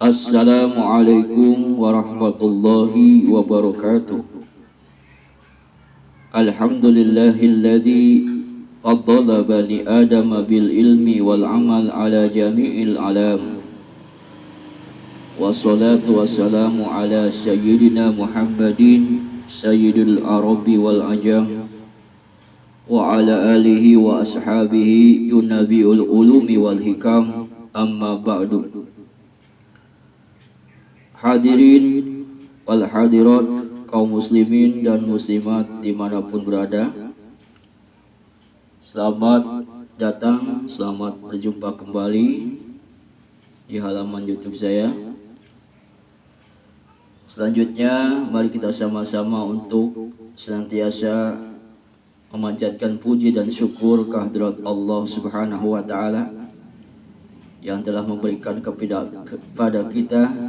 Assalamualaikum warahmatullahi wabarakatuh. Alhamdulillahilladzi faddala bani adama bil ilmi wal amal ala jami'il alam. Wassalatu wassalamu ala sayyidina Muhammadin sayyidil arabi wal ajam wa ala alihi wa ashabihi yunabiul ulumi wal hikam. Amma ba'du. Hadirin wal hadirat, kaum muslimin dan muslimat dimanapun berada, selamat datang, selamat berjumpa kembali di halaman YouTube saya. Selanjutnya mari kita sama-sama untuk senantiasa memanjatkan puji dan syukur kehadirat Allah Subhanahu wa taala yang telah memberikan kepada kita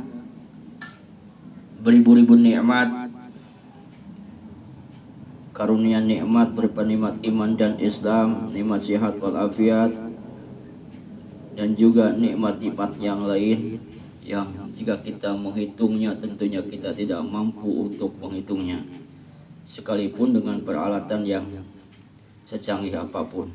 beribu-ribu nikmat, karunia nikmat berupa nikmat iman dan Islam, nikmat sehat walafiat, dan juga nikmat-nikmat yang lain yang jika kita menghitungnya tentunya kita tidak mampu untuk menghitungnya, sekalipun dengan peralatan yang secanggih apapun.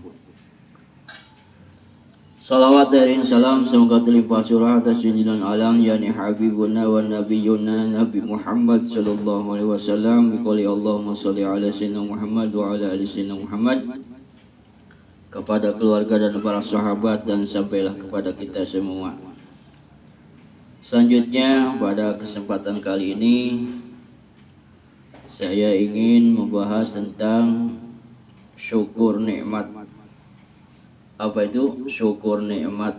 Salawat dan salam semoga terlimpah surah atas junjungan alam yakni habibuna wa nabiyuna Nabi Muhammad sallallahu alaihi wasallam biqouli Allahumma shalli ala sayyidina Muhammad wa ala ali sayyidina Muhammad, kepada keluarga dan para sahabat dan sampailah kepada kita semua. Selanjutnya pada kesempatan kali ini saya ingin membahas tentang syukur nikmat. Apa itu syukur nikmat?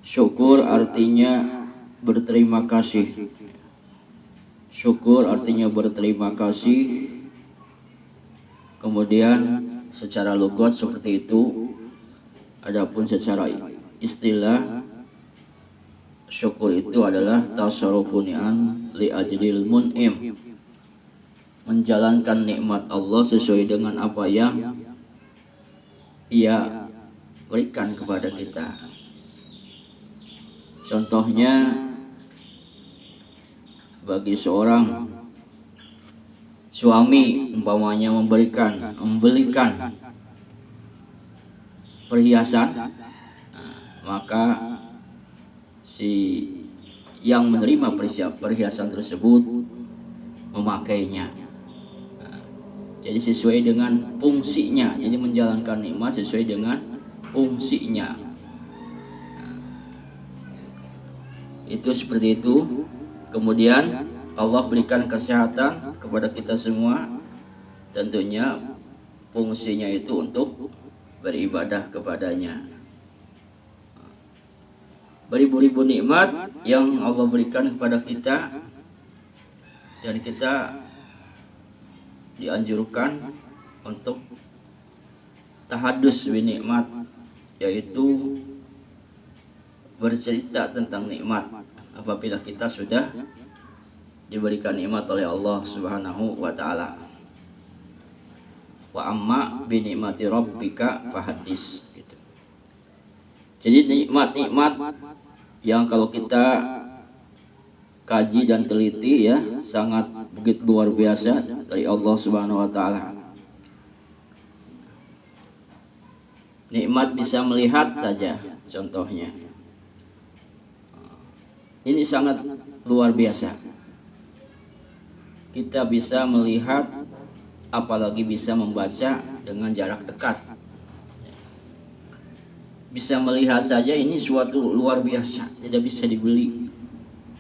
Syukur artinya berterima kasih. Syukur artinya berterima kasih. Kemudian secara logat seperti itu. Adapun secara istilah, syukur itu adalah tasarrufun an li ajlil mun'im, menjalankan nikmat Allah sesuai dengan apa yang Ia berikan kepada kita. Contohnya, bagi seorang suami umpamanya membelikan perhiasan, maka si yang menerima perhiasan tersebut memakainya. Jadi sesuai dengan fungsinya, jadi menjalankan nikmat sesuai dengan fungsinya. Itu seperti itu. Kemudian Allah berikan kesehatan kepada kita semua. Tentunya fungsinya itu untuk beribadah kepadanya. Beribu-ribu nikmat yang Allah berikan kepada kita, dan kita dianjurkan untuk tahadus bi nikmat, yaitu bercerita tentang nikmat apabila kita sudah diberikan nikmat oleh Allah Subhanahu wa taala. Wa amma bi nikmati rabbika fahaddis gitu. Jadi nikmat-nikmat yang kalau kita kaji dan teliti ya sangat begitu luar biasa dari Allah Subhanahu wa taala. Nikmat bisa melihat saja contohnya. Ini sangat luar biasa. Kita bisa melihat, apalagi bisa membaca dengan jarak dekat. Bisa melihat saja ini suatu luar biasa, tidak bisa dibeli,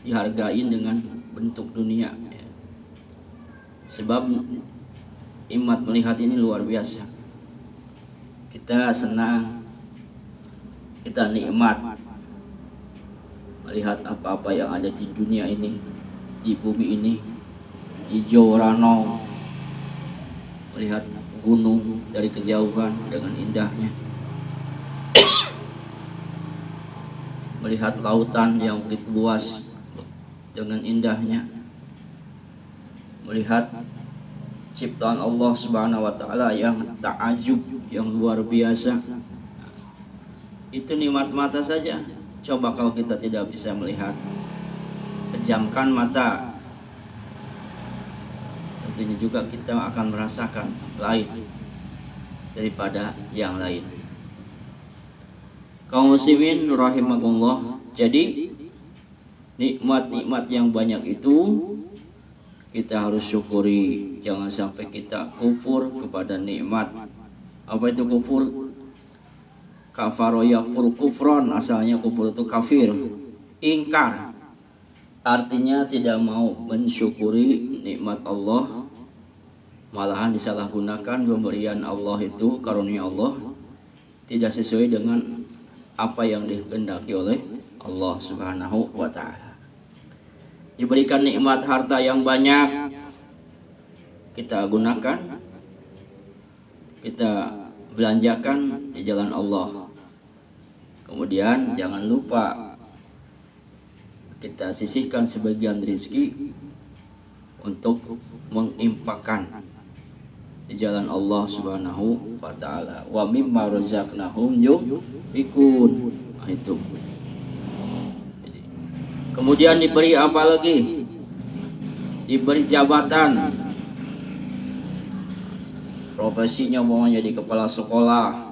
dihargain dengan bentuk dunia. Sebab nikmat melihat ini luar biasa. Kita senang, kita nikmat melihat apa-apa yang ada di dunia ini, di bumi ini, hijau rano, melihat gunung dari kejauhan dengan indahnya, melihat lautan yang begitu luas dengan indahnya, melihat ciptaan Allah Subhanahu wa taala yang ta'ajub, yang luar biasa. Itu nikmat mata saja, Coba kalau kita tidak bisa melihat, pejamkan mata, tentunya juga kita akan merasakan lain daripada yang lain. Kaum muslimin rahimakumullah, jadi nikmat-nikmat yang banyak itu kita harus syukuri, jangan sampai kita kufur kepada nikmat. Apa itu kufur? Kafaro yakfur kufron, asalnya kufur itu kafir, ingkar. Artinya tidak mau mensyukuri nikmat Allah, malahan disalahgunakan pemberian Allah itu, karunia Allah tidak sesuai dengan apa yang dikehendaki oleh Allah Subhanahu wa ta'ala. Diberikan nikmat harta yang banyak, kita gunakan, kita belanjakan di jalan Allah. Kemudian jangan lupa kita sisihkan sebagian rezeki untuk menginfakkan di jalan Allah Subhanahu wa ta'ala. Wa mimma razaqnahum yunfikun. Nah, itu. Kemudian diberi apa lagi? Diberi jabatan. Profesinya mau jadi kepala sekolah.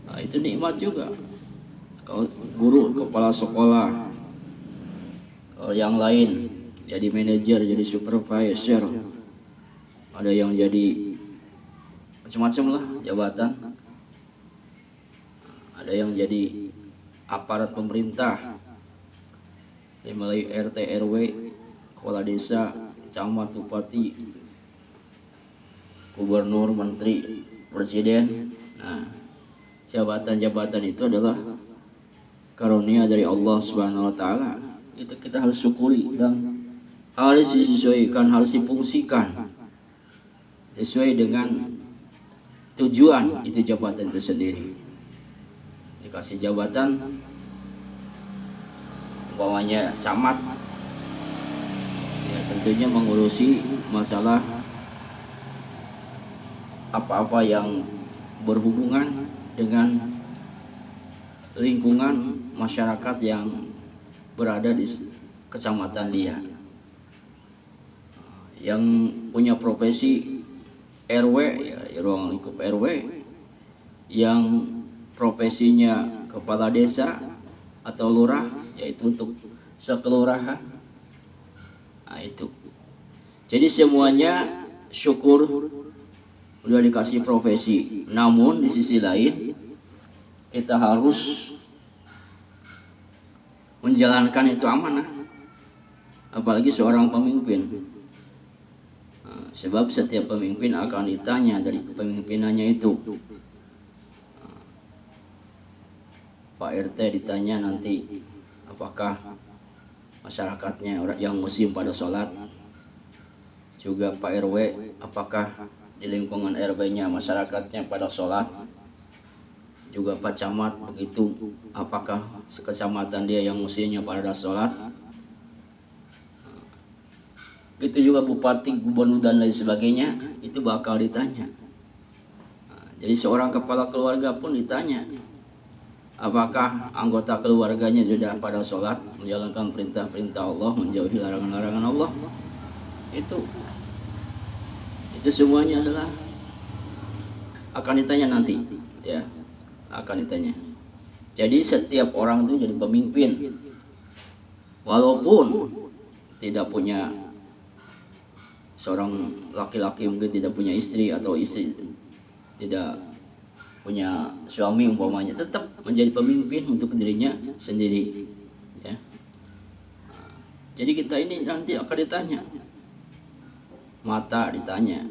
Nah, itu nikmat juga. Kalau guru, kepala sekolah. Kalau yang lain jadi manajer, jadi supervisor. Ada yang jadi macam-macam lah jabatan. Ada yang jadi aparat pemerintah, mulai RT RW, kepala desa, camat, bupati, gubernur, menteri, presiden. Nah, jabatan-jabatan itu adalah karunia dari Allah Subhanahu wa ta'ala. Itu kita harus syukuri dan harus disesuaikan, harus difungsikan sesuai dengan tujuan itu jabatan itu sendiri. Dikasih jabatan umpamanya camat, ya tentunya mengurusi masalah apa-apa yang berhubungan dengan lingkungan masyarakat yang berada di kecamatan dia. Yang punya profesi RW, ya ruang lingkup RW, yang profesinya kepala desa atau lurah, yaitu untuk sekelurahan. Nah, itu. Jadi semuanya syukur udah dikasih profesi. Namun di sisi lain kita harus menjalankan itu amanah, apalagi seorang pemimpin. Sebab setiap pemimpin akan ditanya dari kepemimpinannya itu. Pak RT ditanya nanti apakah masyarakatnya yang muslim pada sholat. Juga Pak RW apakah di lingkungan RW-nya masyarakatnya pada sholat. Juga Pak Camat begitu, apakah sekecamatan dia yang muslimnya pada sholat. Itu juga bupati, gubernur dan lain sebagainya, itu bakal ditanya. Jadi seorang kepala keluarga pun ditanya, apakah anggota keluarganya sudah pada sholat, menjalankan perintah-perintah Allah, menjauhi larangan-larangan Allah. Itu semuanya adalah akan ditanya nanti, ya, akan ditanya. Jadi setiap orang itu jadi pemimpin, walaupun tidak punya, seorang laki-laki mungkin tidak punya istri atau istri tidak punya suami umpamanya, tetap menjadi pemimpin untuk dirinya sendiri, ya. Jadi kita ini nanti akan ditanya, mata ditanya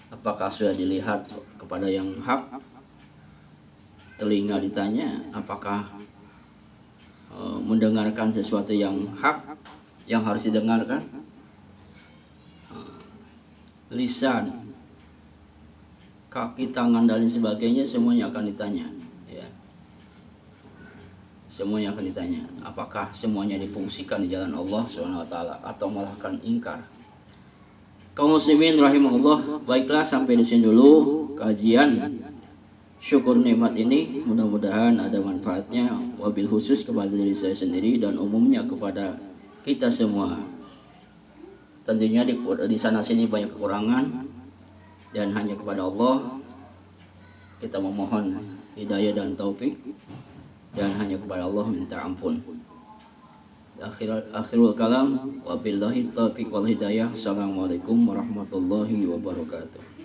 apakah sudah dilihat kepada yang hak, telinga ditanya apakah mendengarkan sesuatu yang hak yang harus didengarkan, lisan, kaki, tangan dan sebagainya semuanya akan ditanya, ya. Semuanya akan ditanya apakah semuanya difungsikan di jalan Allah SWT atau malah akan ingkar. Kaum muslimin rahimahullah, baiklah sampai di sini dulu kajian syukur nikmat ini mudah-mudahan ada manfaatnya, wabil khusus kepada diri saya sendiri dan umumnya kepada kita semua. Tentunya di sana sini banyak kekurangan dan hanya kepada Allah kita memohon hidayah dan taufik, dan hanya kepada Allah minta ampun. Akhirul kalam, wabillahi taufiq wal hidayah. Assalamualaikum warahmatullahi wabarakatuh.